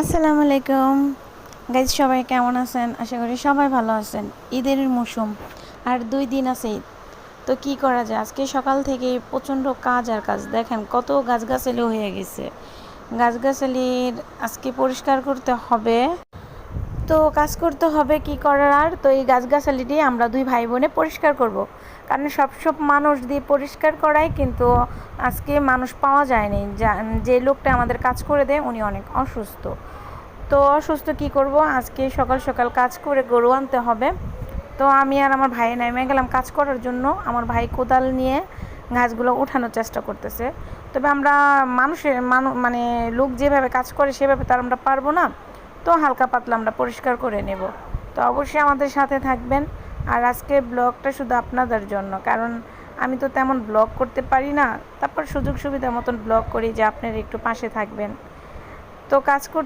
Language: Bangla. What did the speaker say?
আসসালামু আলাইকুম গাইজ, সবাই কেমন আছেন? আশা করি সবাই ভালো আছেন। ঈদের মৌসুম আর 2 দিন আছে ঈদ। তো কি করা যায়, আজকে সকাল থেকে প্রচণ্ড কাজ আর কাজ। দেখেন কত গাছগাছালি হয়ে গেছে। গাছগাছালির আজকে পরিষ্কার করতে হবে। তো কাজ করতে হবে, কি করার আর। তো এই গাছগাছালিটি আমরা 2 ভাই বোনে পরিষ্কার করব। কারণ সব মানুষ দিয়ে পরিষ্কার করাই, কিন্তু আজকে মানুষ পাওয়া যায়নি। যে লোকটা আমাদের কাজ করে দেয় উনি অনেক অসুস্থ। তো অসুস্থ কি করব, আজকে সকাল সকাল কাজ করে গরু আনতে হবে। তো আমি আর আমার ভাই নেমে গেলাম কাজ করার জন্য। আমার ভাই কোদাল নিয়ে ঘাসগুলো উঠানোর চেষ্টা করতেছে। তবে আমরা মানে লোক যেভাবে কাজ করে সেভাবে তার আমরা পারবো না। তো হালকা পাতলা আমরা পরিষ্কার করে নেব। তো অবশ্যই আমাদের সাথে থাকবেন। আর আজকের ব্লগটা শুধু আপনাদের জন্য, কারণ আমি তো তেমন ব্লগ করতে পারি না। তারপর সুযোগ সুবিধা মতন ব্লগ করি যে আপনারা একটু পাশে থাকবেন। তো কাজ করতে